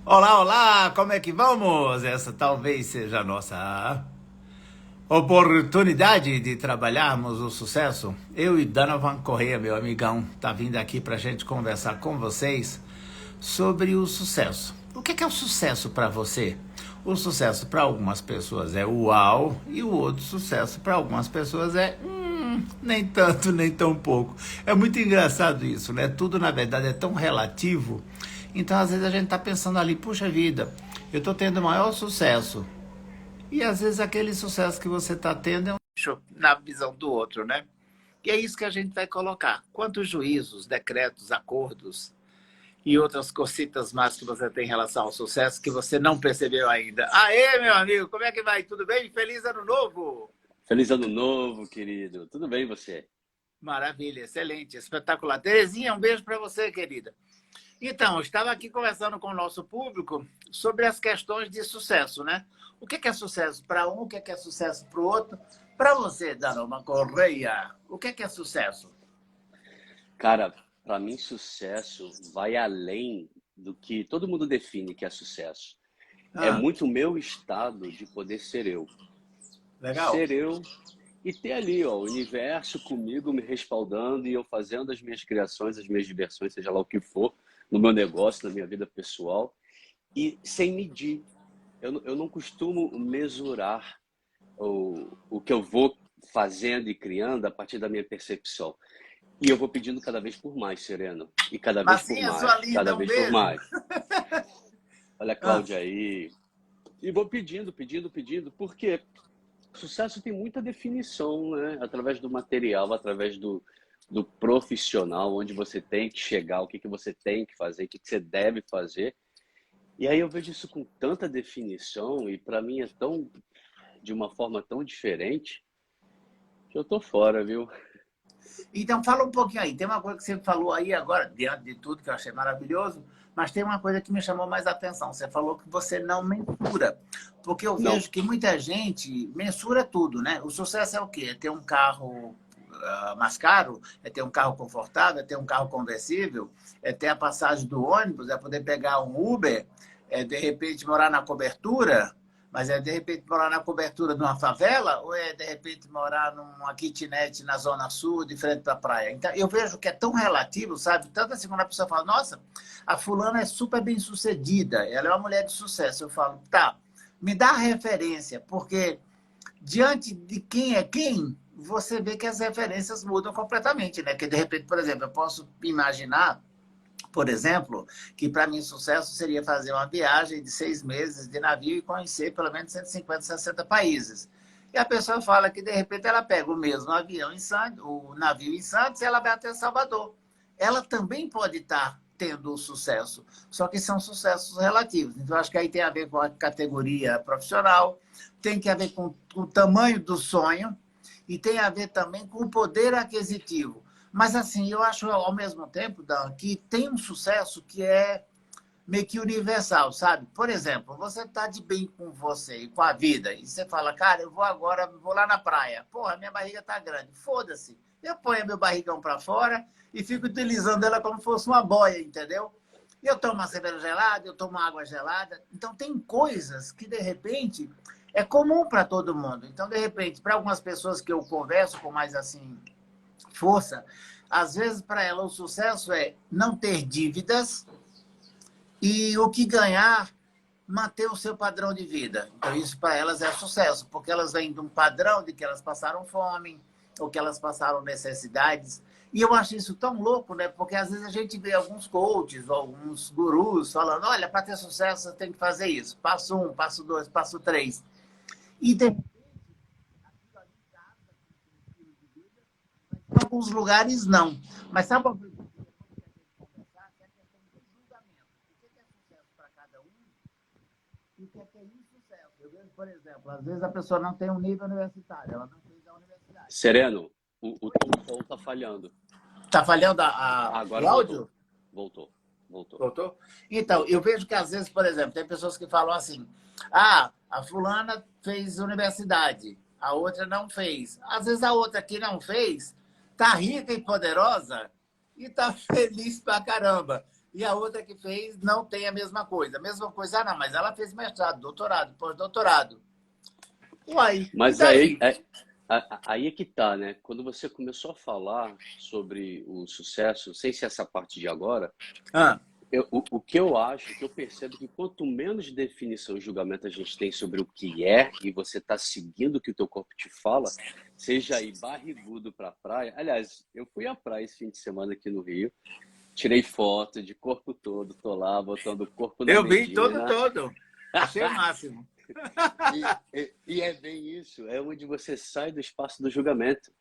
Olá, olá, como é que vamos? Essa talvez seja a nossa oportunidade de trabalharmos o sucesso. Eu e Donovan Correia, meu amigão, tá vindo aqui para a gente conversar com vocês sobre o sucesso. O que é o sucesso para você? O sucesso para algumas pessoas é uau e o outro sucesso para algumas pessoas é nem tanto, nem tão pouco. É muito engraçado isso, né? Tudo na verdade é tão relativo. Então às vezes a gente tá pensando ali, puxa vida, eu tô tendo o maior sucesso. E às vezes aquele sucesso que você está tendo é um lixo na visão do outro, né? E é isso que a gente vai colocar. Quantos juízos, decretos, acordos e outras cositas mais que você tem em relação ao sucesso que você não percebeu ainda. Aê, meu amigo, como é que vai? Tudo bem? Feliz ano novo! Feliz ano novo, querido. Tudo bem você? Maravilha, excelente, espetacular. Terezinha, um beijo para você, querida. Então, eu estava aqui conversando com o nosso público sobre as questões de sucesso, né? O que é sucesso para um, o que é sucesso para o outro. Para você, Danoma Correia, o que é sucesso? Cara, para mim sucesso vai além do que todo mundo define que é sucesso. É Ah, muito o meu estado de poder ser eu. legal. Ser eu e ter ali, ó, o universo comigo me respaldando e eu fazendo as minhas criações, as minhas diversões, seja lá o que for, no meu negócio, na minha vida pessoal, e sem medir. Eu não costumo mesurar o que eu vou fazendo e criando a partir da minha percepção. E eu vou pedindo cada vez por mais, Sereno. E cada vez por Massinha, sua mais, cada linda, um vez por beijo. mais. Olha a Ah, Cláudia aí. E vou pedindo, pedindo, pedindo, porque sucesso tem muita definição, né? Através do material, através do profissional, onde você tem que chegar, o que você tem que fazer, o que você deve fazer. E aí eu vejo isso com tanta definição e para mim é tão, de uma forma tão diferente, que eu tô fora, viu? então, fala um pouquinho aí. Tem uma coisa que você falou aí agora, diante de tudo que eu achei maravilhoso, mas tem uma coisa que me chamou mais a atenção. Você falou que você não mensura. Porque eu Não. vejo que muita gente mensura tudo, né? O sucesso é o quê? É ter um carro mais caro, é ter um carro confortável, é ter um carro conversível, é ter a passagem do ônibus, é poder pegar um Uber, é de repente morar na cobertura, mas é de repente morar na cobertura de uma favela ou é de repente morar numa kitnet na Zona Sul, de frente para a praia? Então, eu vejo que é tão relativo, sabe? Tanto assim, quando a pessoa fala, nossa, a fulana é super bem sucedida, ela é uma mulher de sucesso. Eu falo, tá, me dá a referência, porque diante de quem é quem, você vê que as referências mudam completamente, né? Que de repente, por exemplo, eu posso imaginar, por exemplo, que para mim sucesso seria fazer uma viagem de 6 meses de navio e conhecer pelo menos 150, 60 países. E a pessoa fala que de repente ela pega o mesmo avião em Santos, o navio em Santos, e ela vai até Salvador. Ela também pode estar tendo sucesso, só que são sucessos relativos. Então, acho que aí tem a ver com a categoria profissional, tem que a ver com o tamanho do sonho e tem a ver também com o poder aquisitivo. Mas, assim, eu acho, ao mesmo tempo, Dan, que tem um sucesso que é meio que universal, sabe? Por exemplo, você tá de bem com você e com a vida, e você fala, cara, eu vou agora, vou lá na praia. Porra, minha barriga tá grande. Foda-se. Eu ponho meu barrigão para fora e fico utilizando ela como fosse uma boia, entendeu? Eu tomo uma cerveja gelada, eu tomo água gelada. Então, tem coisas que, de repente, é comum para todo mundo. Então, de repente, para algumas pessoas que eu converso com mais assim, força, às vezes para ela o sucesso é não ter dívidas e o que ganhar, manter o seu padrão de vida. Então isso para elas é sucesso, porque elas vêm de um padrão de que elas passaram fome ou que elas passaram necessidades. E eu acho isso tão louco, né? Porque às vezes a gente vê alguns coaches, alguns gurus falando, olha, para ter sucesso você tem que fazer isso. Passo um, passo dois, passo três. E de em alguns lugares não. Mas sabe uma coisa que depois que a gente conversar, que é a questão do julgamento. O que é sucesso para cada um e o que é insucesso. Eu vejo, por exemplo, às vezes a pessoa não tem um nível universitário, ela não fez a universidade. Sereno, o teu som tá falhando. Está falhando Ah, o agora voltou. áudio? Voltou. Voltou. Voltou? Então, eu vejo que às vezes, por exemplo, tem pessoas que falam assim: ah, a fulana fez universidade, a outra não fez. Às vezes a outra que não fez está rica e poderosa e está feliz pra caramba. E a outra que fez não tem a mesma coisa. A mesma coisa, não, mas ela fez mestrado, doutorado, pós-doutorado. Uai, e Mas aí, daí? aí é que tá, né? Quando você começou a falar sobre o sucesso, sem ser essa parte de agora, Ah, o que eu acho, o que eu percebo é que quanto menos definição e julgamento a gente tem sobre o que é, e você está seguindo o que o teu corpo te fala, seja aí barrigudo para a praia. Aliás, eu fui à praia esse fim de semana aqui no Rio, tirei foto de corpo todo, tô lá botando o corpo na eu vi todo, medida. todo. Achei o máximo. E é bem isso, é onde você sai do espaço do julgamento.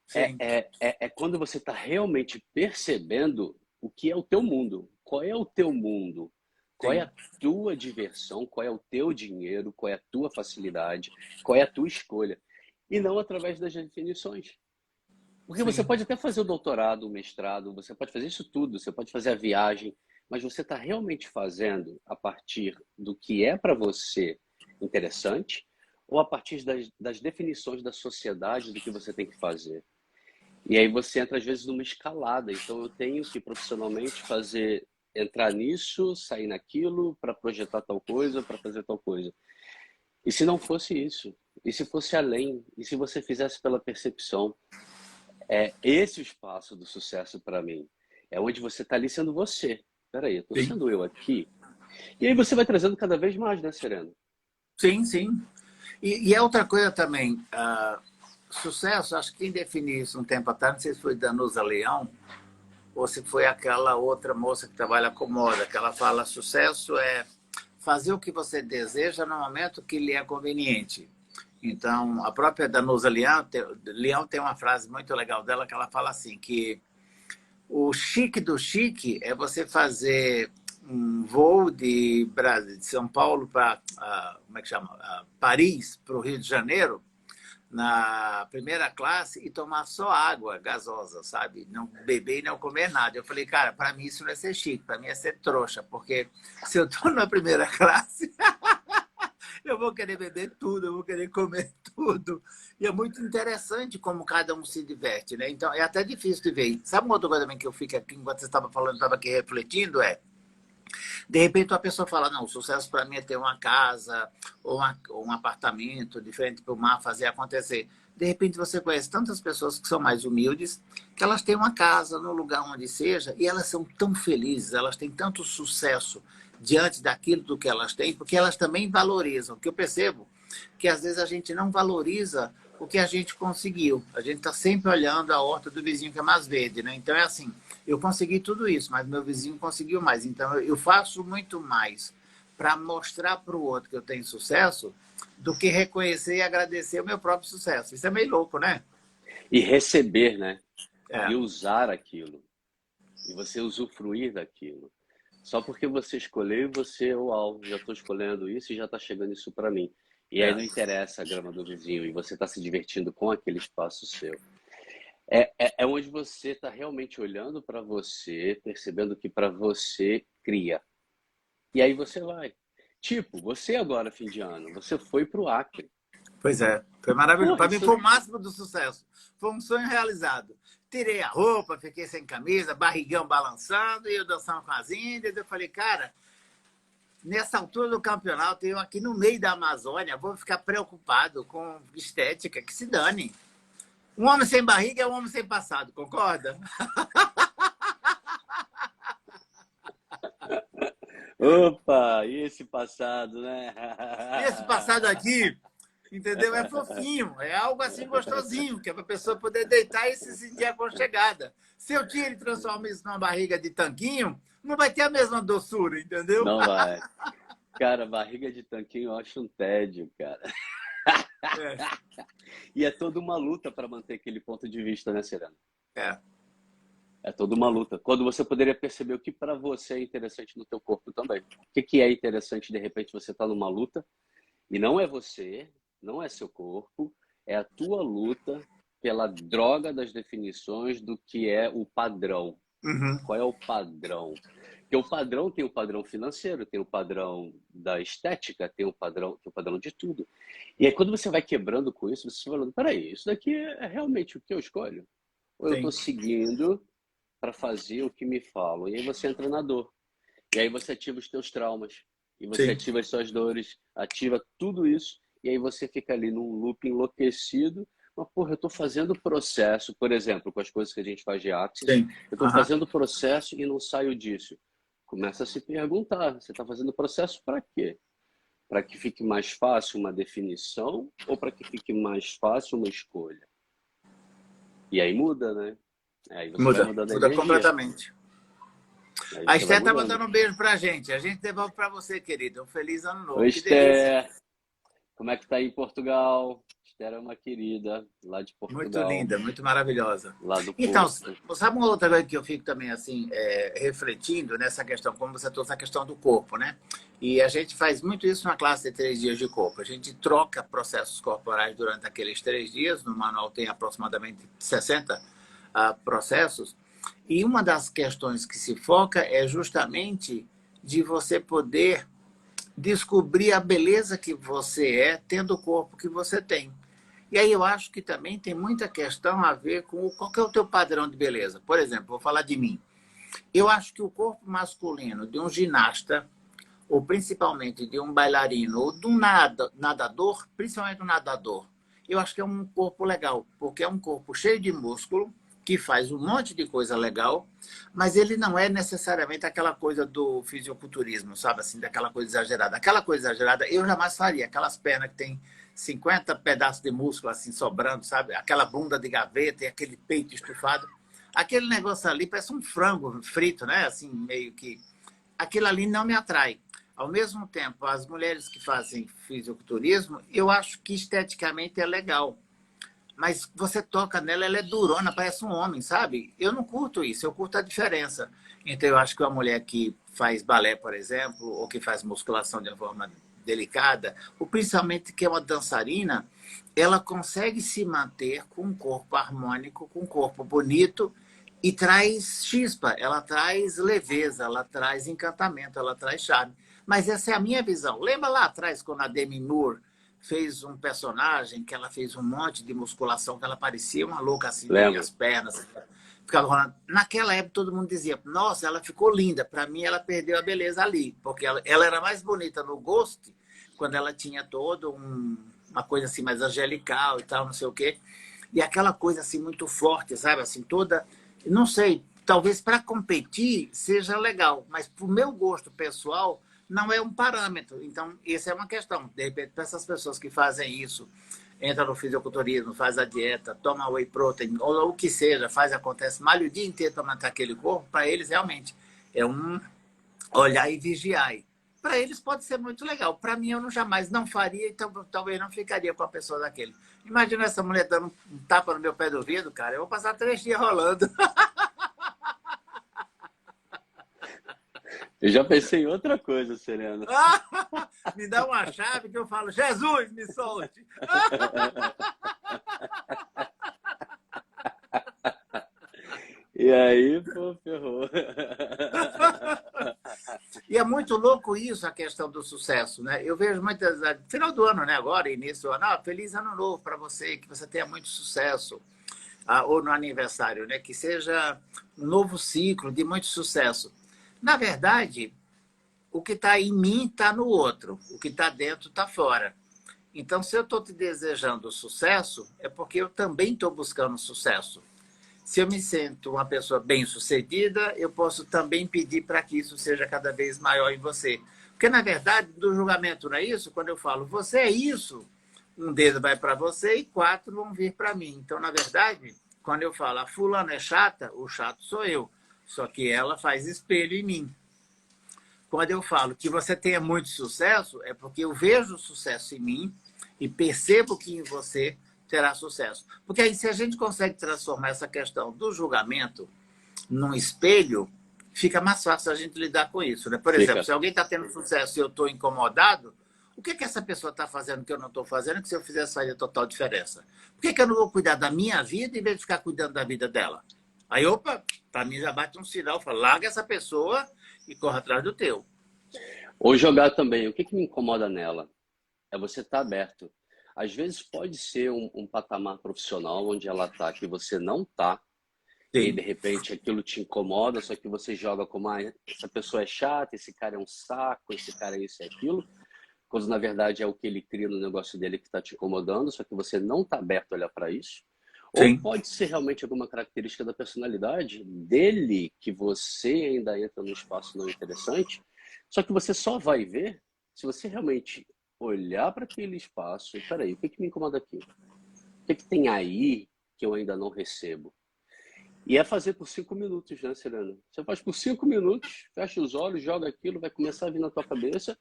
Sim, É quando você está realmente percebendo o que é o teu mundo. Qual é o teu mundo? Qual é sim, a tua diversão? Qual é o teu dinheiro? Qual é a tua facilidade? Qual é a tua escolha? E não através das definições. Porque você sim, pode até fazer o doutorado, o mestrado, você pode fazer isso tudo, você pode fazer a viagem, mas você está realmente fazendo a partir do que é para você interessante ou a partir das definições da sociedade do que você tem que fazer? E aí você entra, às vezes, numa escalada. Então, eu tenho que profissionalmente fazer, entrar nisso, sair naquilo, para projetar tal coisa, para fazer tal coisa. E se não fosse isso? E se fosse além? E se você fizesse pela percepção? É esse o espaço do sucesso para mim. É onde você está ali sendo você. Peraí, eu estou sim, sendo eu aqui. E aí você vai trazendo cada vez mais, né, Sereno? sim, sim. E é outra coisa também, sucesso, acho que quem definiu isso um tempo atrás, não sei se foi Danusa Leão, ou se foi aquela outra moça que trabalha com moda, que ela fala, sucesso é fazer o que você deseja no momento que lhe é conveniente. Então, a própria Danusa Leão tem uma frase muito legal dela, que ela fala assim, que o chique do chique é você fazer um voo de São Paulo para, como é que chama? Paris, para o Rio de Janeiro, na primeira classe e tomar só água gasosa, sabe? Não beber e não comer nada. Eu falei, cara, para mim isso não é ser chique, para mim é ser trouxa, porque se eu estou na primeira classe, eu vou querer beber tudo, eu vou querer comer tudo. E é muito interessante como cada um se diverte, né? Então, é até difícil de ver. Sabe uma outra coisa também que eu fico aqui, enquanto você estava falando, estava aqui refletindo, de repente, uma pessoa fala, não, o sucesso para mim é ter uma casa ou um apartamento de frente para o mar, fazer acontecer. De repente, você conhece tantas pessoas que são mais humildes, que elas têm uma casa no lugar onde seja, e elas são tão felizes, elas têm tanto sucesso diante daquilo do que elas têm, porque elas também valorizam. O que eu percebo que às vezes a gente não valoriza o que a gente conseguiu. A gente está sempre olhando a horta do vizinho que é mais verde, né? Então é assim, eu consegui tudo isso, mas meu vizinho conseguiu mais. Então eu faço muito mais para mostrar para o outro que eu tenho sucesso do que reconhecer e agradecer o meu próprio sucesso. Isso é meio louco, né? E receber, né? É, E usar aquilo. E você usufruir daquilo. Só porque você escolheu, você é o alvo. Já estou escolhendo isso e já está chegando isso para mim. E aí é. não interessa a grama do vizinho e você está se divertindo com aquele espaço seu. É onde você está realmente olhando para você, percebendo que para você cria. E aí você vai. Tipo, você agora, fim de ano, você foi para o Acre. Pois é, foi maravilhoso. Porra, Para mim isso. foi o máximo do sucesso. Foi um sonho realizado. Tirei a roupa, fiquei sem camisa, barrigão balançando, e eu dançando com as índias. Eu falei, cara, nessa altura do campeonato, eu aqui no meio da Amazônia, vou ficar preocupado com estética, que se dane. Um homem sem barriga é um homem sem passado, concorda? Opa, e esse passado, né? Esse passado aqui, entendeu? É fofinho, é algo assim gostosinho, que é para a pessoa poder deitar e se sentir aconchegada. Se eu tiro e transformo isso numa barriga de tanquinho, não vai ter a mesma doçura, entendeu? Não vai. Cara, barriga de tanquinho eu acho um tédio, cara. É, E é toda uma luta para manter aquele ponto de vista, né, Serena? é, É toda uma luta. Quando você poderia perceber o que para você é interessante no teu corpo também. O que é interessante, de repente, você tá numa luta e não é você, não é seu corpo, é a tua luta pela droga das definições do que é o padrão. uhum, Qual é o padrão? Porque o padrão tem o padrão financeiro, tem o padrão da estética, tem o padrão de tudo. E aí, quando você vai quebrando com isso, você vai falando, peraí, isso daqui é realmente o que eu escolho? Ou eu estou sim. seguindo para fazer o que me falam. E aí você entra na dor. E aí você ativa os teus traumas. E você Sim. ativa as suas dores, ativa tudo isso. E aí você fica ali num loop enlouquecido. Mas, porra, eu estou fazendo o processo, por exemplo, com as coisas que a gente faz de Axis, Sim. eu estou fazendo o processo e não saio disso. Começa a se perguntar, você está fazendo o processo para quê? Para que fique mais fácil uma definição ou para que fique mais fácil uma escolha? E aí muda, né? Aí você vai Muda. mudando a Muda energia. completamente. Aí A você vai Esther tá mudando. mandando um beijo pra gente. A gente devolve pra você, querida. Um feliz ano Oi, novo. Que delícia. Esther. Como é que tá aí em Portugal? Esther é uma querida lá de Muito Portugal, linda, muito maravilhosa. lá do Então, Porto. sabe uma outra coisa que eu fico também assim, refletindo nessa questão, como você trouxe a questão do corpo, né? E a gente faz muito isso na classe de 3 dias de corpo. A gente troca processos corporais durante aqueles 3 dias. No manual tem aproximadamente 60 processos. E uma das questões que se foca é justamente de você poder descobrir a beleza que você é tendo o corpo que você tem. E aí eu acho que também tem muita questão a ver com qual que é o teu padrão de beleza. Por exemplo, vou falar de mim. Eu acho que o corpo masculino de um ginasta, ou principalmente de um bailarino, ou de um nadador, principalmente um nadador, eu acho que é um corpo legal, porque é um corpo cheio de músculo, que faz um monte de coisa legal, mas ele não é necessariamente aquela coisa do fisiculturismo, sabe assim, daquela coisa exagerada. Aquela coisa exagerada eu jamais faria, aquelas pernas que tem 50 pedaços de músculo assim sobrando, sabe? Aquela bunda de gaveta e aquele peito estufado. Aquele negócio ali parece um frango frito, né? Assim, meio que aquilo ali não me atrai. Ao mesmo tempo, as mulheres que fazem fisiculturismo, eu acho que esteticamente é legal. Mas você toca nela, ela é durona, parece um homem, sabe? Eu não curto isso, eu curto a diferença. Então, eu acho que uma mulher que faz balé, por exemplo, ou que faz musculação de uma forma delicada, ou principalmente que é uma dançarina, ela consegue se manter com um corpo harmônico, com um corpo bonito e traz chispa, ela traz leveza, ela traz encantamento, ela traz charme. Mas essa é a minha visão. Lembra lá atrás, quando a Demi Moore fez um personagem que ela fez um monte de musculação, que ela parecia uma louca assim, meio Lembro. as pernas. Ficava rolando. Naquela época todo mundo dizia, nossa, ela ficou linda. Para mim ela perdeu a beleza ali, porque ela era mais bonita no Ghost, quando ela tinha todo uma coisa assim mais angelical e tal, não sei o quê. E aquela coisa assim muito forte, sabe? Assim, toda, não sei, talvez para competir seja legal, mas para o meu gosto pessoal não é um parâmetro. Então, essa é uma questão. De repente, para essas pessoas que fazem isso, entra no fisiculturismo, faz a dieta, toma whey protein, ou o que seja, faz, acontece, malha o dia inteiro para manter aquele corpo, para eles realmente é um olhar e vigiar. Para eles pode ser muito legal. Para mim, eu não jamais não faria, então talvez não ficaria com a pessoa daquele. Imagina essa mulher dando um tapa no meu pé do ouvido, cara. Eu vou passar 3 dias rolando. Eu já pensei em outra coisa, Serena. Me dá uma chave que eu falo, Jesus, me solte. E aí, pô, ferrou. E é muito louco isso, a questão do sucesso, né? Eu vejo muitas... Final do ano, né? Agora, início do ano. Feliz ano novo para você, que você tenha muito sucesso. Ou no aniversário, né? Que seja um novo ciclo de muito sucesso. Na verdade, o que está em mim está no outro. O que está dentro está fora. Então, se eu estou te desejando sucesso, é porque eu também estou buscando sucesso. Se eu me sinto uma pessoa bem-sucedida, eu posso também pedir para que isso seja cada vez maior em você. Porque, na verdade, do julgamento não é isso? Quando eu falo, você é isso, um dedo vai para você e 4 vão vir para mim. Então, na verdade, quando eu falo, a fulana é chata, o chato sou eu. Só que ela faz espelho em mim. Quando eu falo que você tenha muito sucesso, é porque eu vejo o sucesso em mim e percebo que em você terá sucesso. Porque aí, se a gente consegue transformar essa questão do julgamento num espelho, fica mais fácil a gente lidar com isso. Né? Por exemplo, Fica. se alguém está tendo sucesso e eu estou incomodado, o que essa pessoa está fazendo que eu não estou fazendo, que se eu fizesse faria total diferença? Por que eu não vou cuidar da minha vida em vez de ficar cuidando da vida dela? Aí, opa, para mim já bate um sinal, fala, larga essa pessoa e corre atrás do teu. Ou jogar também. O que me incomoda nela? É você estar aberto. Às vezes pode ser um patamar profissional onde ela está, que você não está. E aí, Sim, de repente, aquilo te incomoda, só que você joga como, essa pessoa é chata, esse cara é um saco, esse cara é isso e aquilo, quando na verdade é o que ele cria no negócio dele que está te incomodando, só que você não está aberto a olhar para isso. Ou sim, pode ser realmente alguma característica da personalidade dele que você ainda entra num espaço não interessante, só que você só vai ver se você realmente olhar para aquele espaço e, peraí, o que que me incomoda aqui? O que que tem aí que eu ainda não recebo? E é fazer por 5 minutos, né, Serena? Você faz por 5 minutos, fecha os olhos, joga aquilo, vai começar a vir na tua cabeça.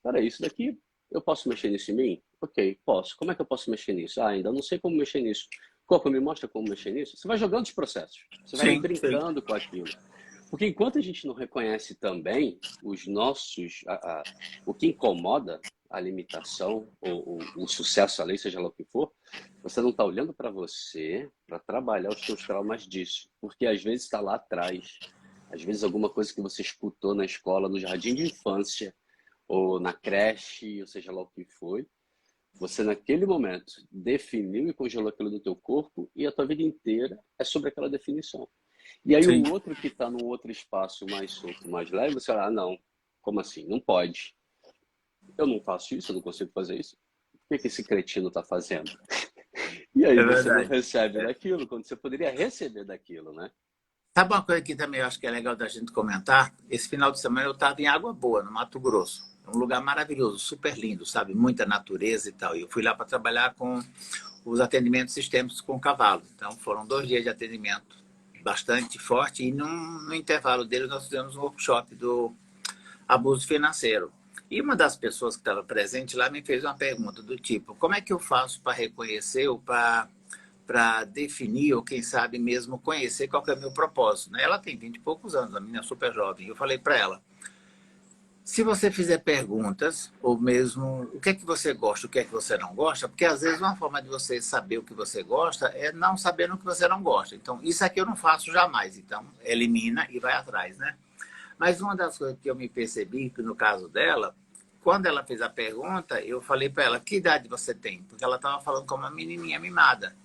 Peraí, isso daqui, eu posso mexer nisso em mim? Ok, posso. Como é que eu posso mexer nisso? Ah, ainda não sei como mexer nisso. Corpo, me mostra como mexer nisso. Você vai jogando os processos. Você vai sim, sim. brincando com aquilo. Porque enquanto a gente não reconhece também os nossos, o que incomoda, a limitação, ou o sucesso, a lei, seja lá o que for, você não está olhando para você para trabalhar os seus traumas disso. Porque às vezes está lá atrás. Às vezes alguma coisa que você escutou na escola, no jardim de infância, ou na creche, ou seja lá o que foi, você naquele momento definiu e congelou aquilo no teu corpo e a tua vida inteira é sobre aquela definição. E aí Sim. o outro que está num outro espaço mais solto, mais leve, você fala, não, como assim? Não pode. Eu não faço isso, eu não consigo fazer isso. O que que esse cretino está fazendo? E aí É você não verdade. recebe daquilo, quando você poderia receber daquilo, né? Sabe uma coisa que também eu acho que é legal da gente comentar? Esse final de semana eu estava em Água Boa, no Mato Grosso. É um lugar maravilhoso, super lindo, sabe? Muita natureza e tal. E eu fui lá para trabalhar com os atendimentos sistêmicos com cavalo. Então foram 2 dias de atendimento bastante forte. E no intervalo dele nós fizemos um workshop do abuso financeiro. E uma das pessoas que estava presente lá me fez uma pergunta do tipo: como é que eu faço para reconhecer ou para definir, ou quem sabe mesmo conhecer qual que é o meu propósito? Né? Ela tem 20 e poucos anos, a menina é super jovem. Eu falei para ela: se você fizer perguntas, ou mesmo o que é que você gosta, o que é que você não gosta, porque às vezes uma forma de você saber o que você gosta é não sabendo o que você não gosta. Então, isso aqui eu não faço jamais. Então, elimina e vai atrás, né? Mas uma das coisas que eu me percebi, que no caso dela, quando ela fez a pergunta, eu falei para ela: que idade você tem? Porque ela estava falando como uma menininha mimada.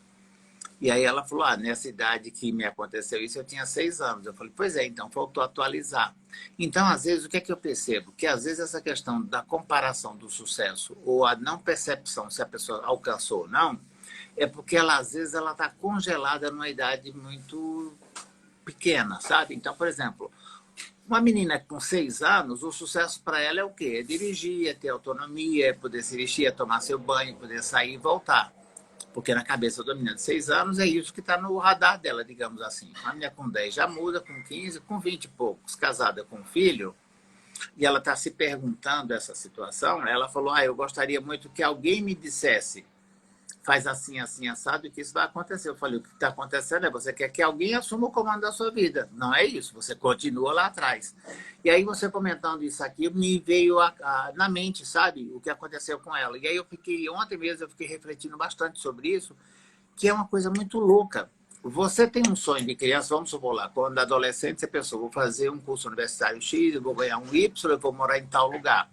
E aí ela falou: nessa idade que me aconteceu isso, eu tinha 6 anos. Eu falei: pois é, então faltou atualizar. Então, às vezes, o que é que eu percebo? Que às vezes essa questão da comparação do sucesso ou a não percepção se a pessoa alcançou ou não, é porque ela, às vezes, ela está congelada numa idade muito pequena, sabe? Então, por exemplo, uma menina com 6 anos, o sucesso para ela é o quê? É dirigir, é ter autonomia, é poder se vestir, é tomar seu banho, poder sair e voltar. Porque na cabeça da menina de 6 anos é isso que está no radar dela, digamos assim. A menina com 10 já muda, com 15, com 20 e poucos, casada com um filho, e ela está se perguntando essa situação, ela falou: eu gostaria muito que alguém me dissesse, faz assim, assim, assado, e que isso vai acontecer. Eu falei: o que está acontecendo é você quer que alguém assuma o comando da sua vida. Não é isso, você continua lá atrás. E aí você comentando isso aqui, me veio na mente, sabe, o que aconteceu com ela. E aí ontem mesmo eu fiquei refletindo bastante sobre isso, que é uma coisa muito louca. Você tem um sonho de criança, vamos supor lá, quando adolescente você pensou: vou fazer um curso universitário X, eu vou ganhar um Y, eu vou morar em tal lugar.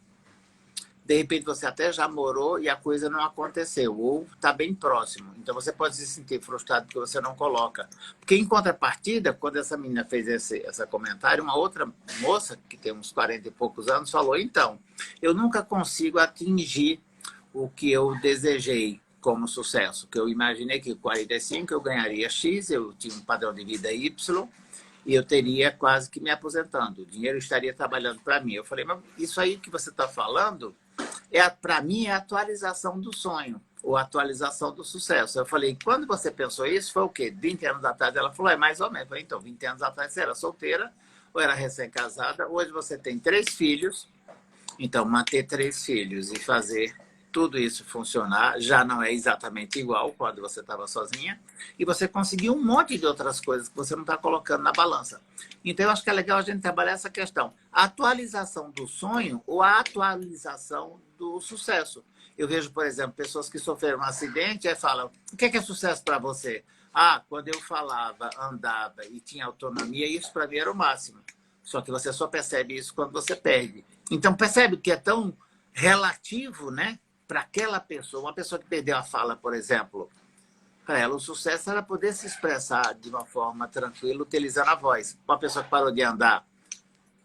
De repente você até já morou e a coisa não aconteceu, ou está bem próximo. Então você pode se sentir frustrado porque você não coloca. Porque em contrapartida, quando essa menina fez esse comentário, uma outra moça, que tem uns 40 e poucos anos, falou: então, eu nunca consigo atingir o que eu desejei como sucesso, que eu imaginei que com 45 eu ganharia X, eu tinha um padrão de vida Y, e eu teria quase que me aposentando. O dinheiro estaria trabalhando para mim. Eu falei: mas isso aí que você está falando para mim, é a atualização do sonho, ou a atualização do sucesso. Eu falei: quando você pensou isso, foi o quê? 20 anos atrás? Ela falou: é mais ou menos. Eu falei: então, 20 anos atrás você era solteira, ou era recém-casada, hoje você tem 3 filhos, então manter 3 filhos e fazer tudo isso funcionar já não é exatamente igual quando você estava sozinha, e você conseguiu um monte de outras coisas que você não está colocando na balança. Então, eu acho que é legal a gente trabalhar essa questão: a atualização do sonho ou a atualização do sucesso. Eu vejo, por exemplo, pessoas que sofreram um acidente e falam: o que é sucesso para você? Quando eu falava, andava e tinha autonomia, isso para mim era o máximo. Só que você só percebe isso quando você perde. Então, percebe que é tão relativo, né? Para aquela pessoa, uma pessoa que perdeu a fala, por exemplo, para ela o sucesso era poder se expressar de uma forma tranquila, utilizando a voz. Uma pessoa que parou de andar,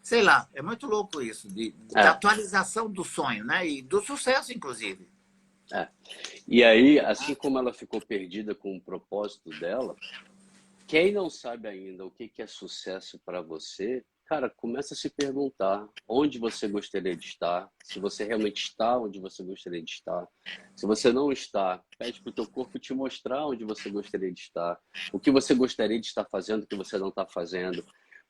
sei lá, é muito louco isso, da É, atualização do sonho, né? E do sucesso, inclusive. é. E aí, assim como ela ficou perdida com o propósito dela, quem não sabe ainda o que que é sucesso para você, cara, começa a se perguntar onde você gostaria de estar, se você realmente está onde você gostaria de estar. Se você não está, pede para o teu corpo te mostrar onde você gostaria de estar, o que você gostaria de estar fazendo que você não está fazendo,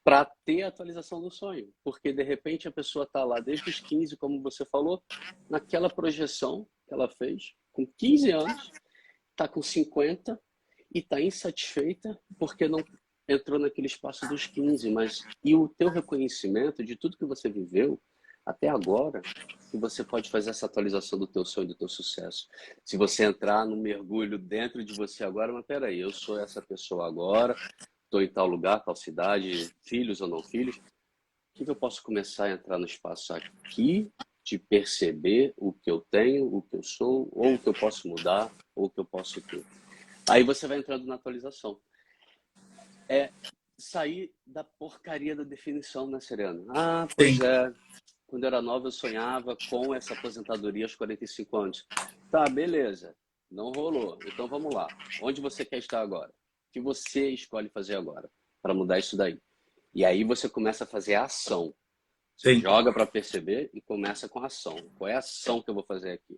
para ter a atualização do sonho. Porque, de repente, a pessoa está lá desde os 15, como você falou, naquela projeção que ela fez, com 15 anos, está com 50 e está insatisfeita porque não entrou naquele espaço dos 15, mas e o teu reconhecimento de tudo que você viveu até agora, que você pode fazer essa atualização do teu sonho, do teu sucesso. Se você entrar no mergulho dentro de você agora, mas peraí, eu sou essa pessoa agora, estou em tal lugar, tal cidade, filhos ou não filhos, o que eu posso começar a entrar no espaço aqui de perceber o que eu tenho, o que eu sou, ou o que eu posso mudar, ou o que eu posso ter. Aí você vai entrando na atualização. É sair da porcaria da definição, né, Serena? Ah, Sim. pois é. Quando eu era nova, eu sonhava com essa aposentadoria aos 45 anos. Tá, beleza. Não rolou. Então vamos lá. Onde você quer estar agora? O que você escolhe fazer agora para mudar isso daí? E aí você começa a fazer a ação. Você Sim. joga para perceber e começa com a ação. Qual é a ação que eu vou fazer aqui?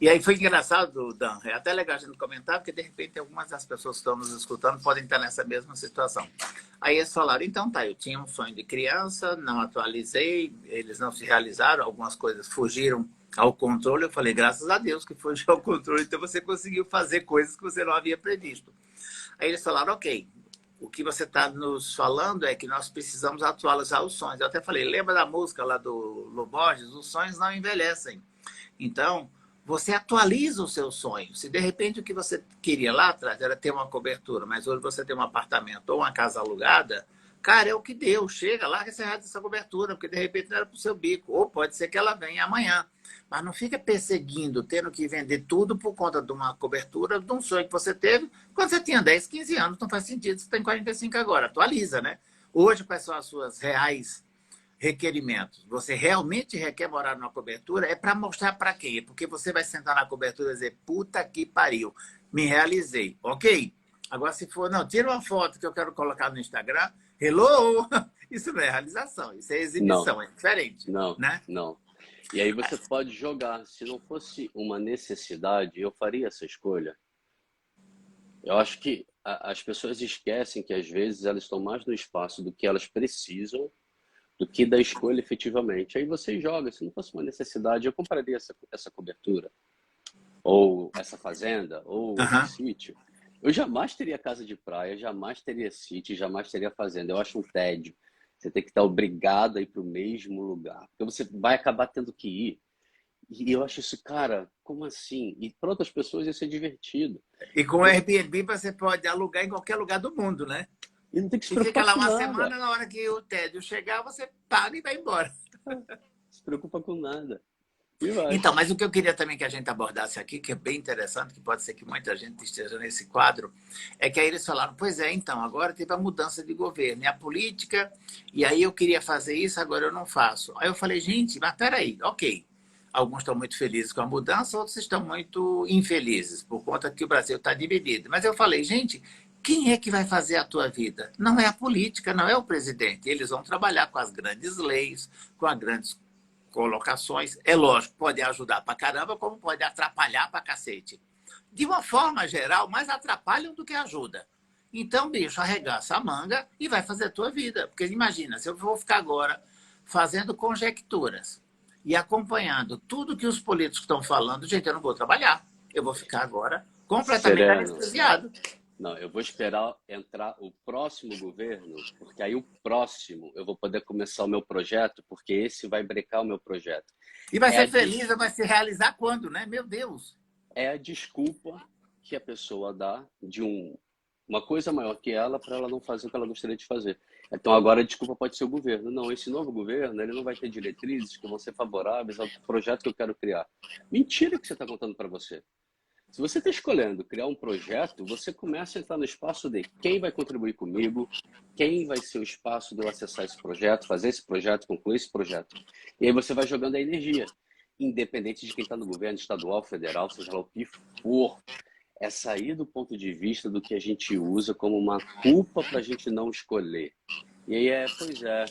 E aí foi engraçado, Dan, é até legal a gente comentar, porque de repente algumas das pessoas que estão nos escutando podem estar nessa mesma situação. Aí eles falaram, então tá, eu tinha um sonho de criança, não atualizei, eles não se realizaram, algumas coisas fugiram ao controle. Eu falei, graças a Deus que fugiu ao controle, então você conseguiu fazer coisas que você não havia previsto. Aí eles falaram, ok, o que você está nos falando é que nós precisamos atualizar os sonhos. Eu até falei, lembra da música lá do Lu Borges? Os sonhos não envelhecem. Então, você atualiza o seu sonho. Se de repente o que você queria lá atrás era ter uma cobertura, mas hoje você tem um apartamento ou uma casa alugada, cara, é o que deu. Chega, larga essa cobertura, porque de repente não era para o seu bico. Ou pode ser que ela venha amanhã. Mas não fica perseguindo, tendo que vender tudo por conta de uma cobertura, de um sonho que você teve quando você tinha 10, 15 anos. Não faz sentido, você tem 45 agora. Atualiza, né? Hoje, quais são as suas reais requerimentos? Você realmente requer morar numa cobertura? É para mostrar para quê? Porque você vai sentar na cobertura e dizer, puta que pariu, me realizei. Ok? Agora, se for, não, tira uma foto que eu quero colocar no Instagram, hello! Isso não é realização, isso é Não, exibição, é diferente, não, né? não. E aí você pode jogar. Se não fosse uma necessidade, eu faria essa escolha. Eu acho que as pessoas esquecem que às vezes elas estão mais no espaço do que elas precisam do que da escolha efetivamente. Aí você joga. Se não fosse uma necessidade, eu compraria essa cobertura, ou essa fazenda, ou esse Uhum. sítio. Eu jamais teria casa de praia, jamais teria sítio, jamais teria fazenda. Eu acho um tédio. Você tem que estar obrigado a ir para o mesmo lugar. Porque você vai acabar tendo que ir. E eu acho isso, cara, como assim? E para outras pessoas ia ser divertido. E com o Eu, Airbnb você pode alugar em qualquer lugar do mundo, né? e não tem que se E fica preocupar lá com uma nada. semana, na hora que o tédio chegar, você paga e vai embora. Não se preocupa com nada. E vai. Então, mas o que eu queria também que a gente abordasse aqui, que é bem interessante, que pode ser que muita gente esteja nesse quadro, é que aí eles falaram, pois é, então, agora teve a mudança de governo, e a política, e aí eu queria fazer isso, agora eu não faço. Aí eu falei, gente, mas peraí, ok. Alguns estão muito felizes com a mudança, outros estão muito infelizes, por conta que o Brasil está dividido. Mas eu falei, gente, quem é que vai fazer a tua vida? Não é a política, não é o presidente. Eles vão trabalhar com as grandes leis, com as grandes colocações. É lógico, pode ajudar pra caramba, como pode atrapalhar pra cacete. De uma forma geral, mais atrapalham do que ajuda. Então, bicho, arregaça a manga e vai fazer a tua vida. Porque imagina, se eu vou ficar agora fazendo conjecturas e acompanhando tudo que os políticos estão falando, gente, eu não vou trabalhar. Eu vou ficar agora completamente Sereno, anestesiado. não, eu vou esperar entrar o próximo governo, porque aí o próximo eu vou poder começar o meu projeto, porque esse vai brecar o meu projeto. E vai É a, ser feliz, des... vai se realizar quando, né? Meu Deus. é a desculpa que a pessoa dá de uma coisa maior que ela para ela não fazer o que ela gostaria de fazer. Então agora a desculpa pode ser o governo. Não, esse novo governo ele não vai ter diretrizes que vão ser favoráveis ao projeto que eu quero criar. Mentira que você está contando para você. Se você está escolhendo criar um projeto, você começa a entrar no espaço de quem vai contribuir comigo, quem vai ser o espaço de eu acessar esse projeto, fazer esse projeto, concluir esse projeto. E aí você vai jogando a energia, independente de quem está no governo estadual, federal, seja lá o que for. É sair do ponto de vista do que a gente usa como uma culpa para a gente não escolher. E aí pois é,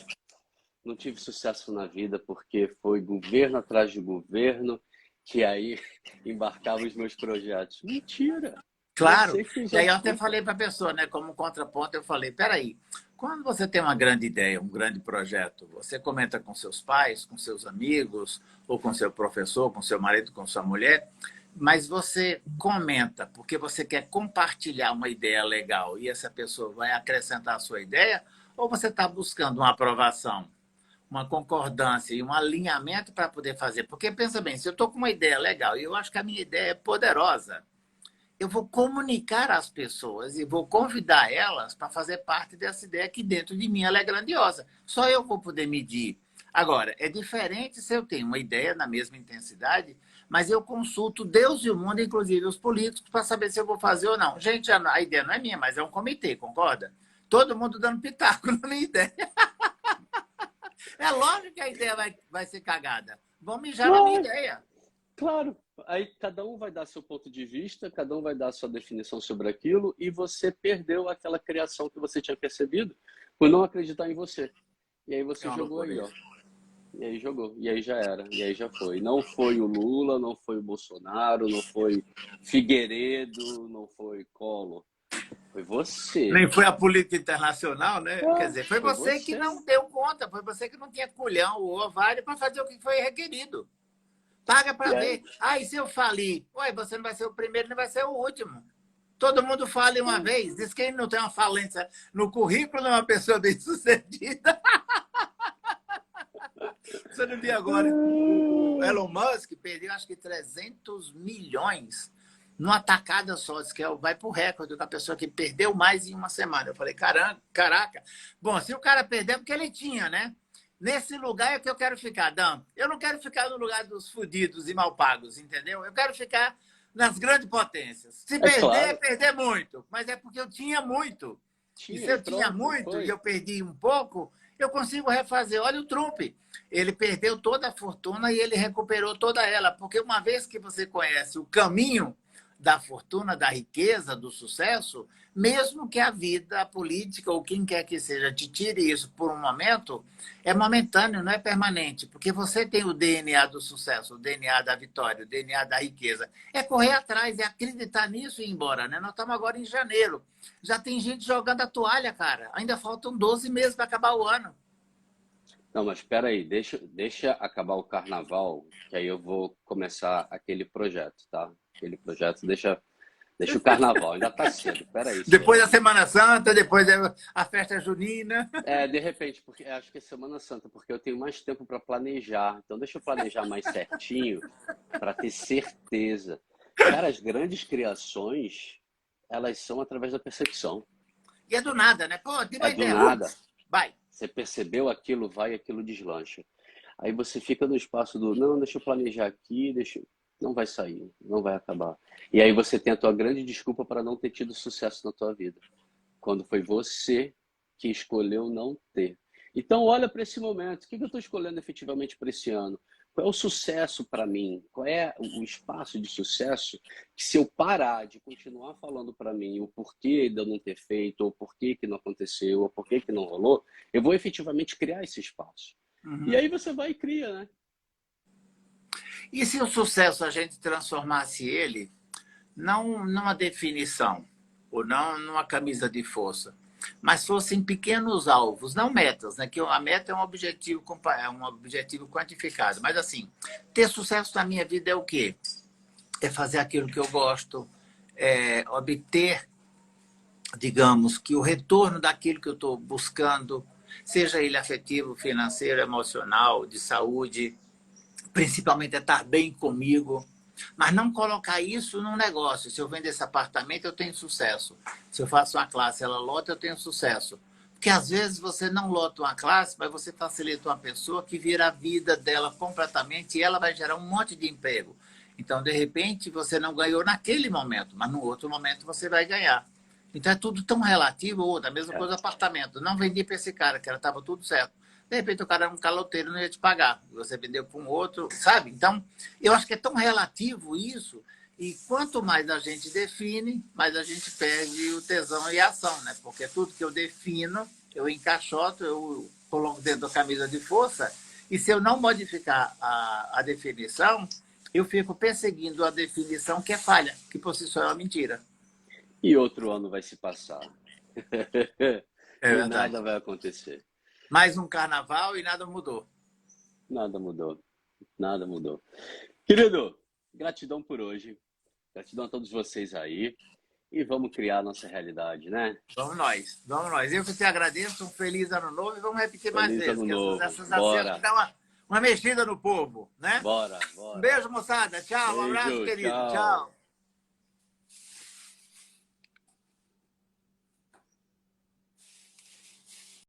não tive sucesso na vida porque foi governo atrás de governo que aí embarcava os meus projetos. Mentira! Claro. Você fez E a aí eu até culpa. falei para a pessoa, né, como contraponto, eu falei, peraí, quando você tem uma grande ideia, um grande projeto, você comenta com seus pais, com seus amigos, ou com seu professor, com seu marido, com sua mulher, mas você comenta porque você quer compartilhar uma ideia legal e essa pessoa vai acrescentar a sua ideia, ou você está buscando uma aprovação, uma concordância e um alinhamento para poder fazer? Porque pensa bem, se eu estou com uma ideia legal e eu acho que a minha ideia é poderosa, eu vou comunicar às pessoas e vou convidar elas para fazer parte dessa ideia que dentro de mim ela é grandiosa. Só eu vou poder medir. Agora, é diferente se eu tenho uma ideia na mesma intensidade, mas eu consulto Deus e o mundo, inclusive os políticos, para saber se eu vou fazer ou não. Gente, a ideia não é minha, mas é um comitê, concorda? Todo mundo dando pitaco na minha ideia. É lógico que a ideia vai ser cagada. Vão mijar na minha Claro, ideia. claro. Aí cada um vai dar seu ponto de vista, cada um vai dar sua definição sobre aquilo e você perdeu aquela criação que você tinha percebido por não acreditar em você. E aí É você uma jogou loucura aí, ó. isso. E aí jogou. E aí já era. E aí já foi. Não foi o Lula, não foi o Bolsonaro, não foi Figueiredo, não foi Collor. Foi você. Nem foi a política internacional, né? Quer É, dizer, foi foi você que você. não deu conta, foi você que não tinha culhão ou ovário para fazer o que foi requerido. Paga E para aí? ver. Ah, e se eu falir? Ué, você não vai ser o primeiro, nem vai ser o último. Todo mundo fala uma vez. Diz que ele não tem uma falência no currículo, não é uma pessoa bem-sucedida. Você não viu agora? O Elon Musk perdeu, acho que 300 milhões numa tacada só. Diz que vai para o recorde da pessoa que perdeu mais em uma semana. Eu falei, caramba, caraca. Bom, se o cara perdeu, é porque ele tinha, né? Nesse lugar é que eu quero ficar, Dan. Eu não quero ficar no lugar dos fudidos e mal pagos, entendeu? Eu quero ficar nas grandes potências. Se É perder, é claro. perder muito. Mas é porque eu tinha muito. E se Tinha e eu tinha pronto. E muito e foi. eu perdi um pouco, eu consigo refazer. Olha o Trump. Ele perdeu toda a fortuna e ele recuperou toda ela. Porque uma vez que você conhece o caminho da fortuna, da riqueza, do sucesso, mesmo que a vida, a política ou quem quer que seja te tire isso por um momento, é momentâneo, não é permanente. Porque você tem o DNA do sucesso, o DNA da vitória, o DNA da riqueza. É correr atrás, é acreditar nisso e ir embora, né? Nós estamos agora em janeiro. Já tem gente jogando a toalha, cara. Ainda faltam 12 meses para acabar o ano. Não, mas espera aí, deixa acabar o carnaval, que aí eu vou começar aquele projeto, tá? Aquele projeto, deixa o carnaval, ainda tá cedo, espera aí, Depois da Suelen. Semana Santa, depois a festa junina. De repente, porque acho que é Semana Santa, porque eu tenho mais tempo para planejar. Então deixa eu planejar mais certinho para ter certeza. Cara, as grandes criações, elas são através da percepção. E é do nada, né? Pô, tem É uma do ideia. nada. Vai. Você percebeu aquilo, vai, aquilo deslancha. Aí você fica no espaço do, não, deixa eu planejar aqui, não vai sair, não vai acabar. E aí você tem a tua grande desculpa para não ter tido sucesso na tua vida. Quando foi você que escolheu não ter. Então, olha para esse momento. O que eu estou escolhendo efetivamente para esse ano? Qual é o sucesso para mim? Qual é o espaço de sucesso que, se eu parar de continuar falando para mim o porquê de eu não ter feito, ou porquê que não aconteceu, ou porquê que não rolou, eu vou efetivamente criar esse espaço. E Uhum. aí você vai e cria, né? E se o sucesso a gente transformasse ele não numa definição, ou não numa camisa de força, mas fossem pequenos alvos, não metas, né? Que a meta é um objetivo quantificado. Mas assim, ter sucesso na minha vida é o quê? É fazer aquilo que eu gosto, é obter, digamos, que o retorno daquilo que eu estou buscando, seja ele afetivo, financeiro, emocional, de saúde, principalmente é estar bem comigo, mas não colocar isso num negócio. Se eu vendo esse apartamento, eu tenho sucesso. Se eu faço uma classe, ela lota, eu tenho sucesso. Porque às vezes você não lota uma classe, mas você facilita uma pessoa que vira a vida dela completamente e ela vai gerar um monte de emprego. Então, de repente, você não ganhou naquele momento, mas no outro momento você vai ganhar. Então, é tudo tão relativo. Outra, a mesma coisa, apartamento. Não vendi para esse cara, que estava tudo certo. De repente, o cara era um caloteiro, não ia te pagar. Você vendeu para um outro, sabe? Então, eu acho que é tão relativo isso. E quanto mais a gente define, mais a gente perde o tesão e a ação, né? Porque tudo que eu defino, eu encaixoto, eu coloco dentro da camisa de força, e se eu não modificar a definição, eu fico perseguindo a definição que é falha, que por si só é uma mentira. E outro ano vai se passar. É E verdade. nada vai acontecer. Mais um carnaval e nada mudou. Nada mudou. Nada mudou. Querido, gratidão por hoje. Gratidão a todos vocês aí. E vamos criar a nossa realidade, né? Vamos nós, vamos nós. Eu que te agradeço, um feliz ano novo e vamos repetir mais Feliz vezes, ano que novo. essas Bora. dão uma mexida no povo, né? Bora, Um bora. beijo, moçada. Tchau, um abraço, Beijo, querido. tchau. Tchau.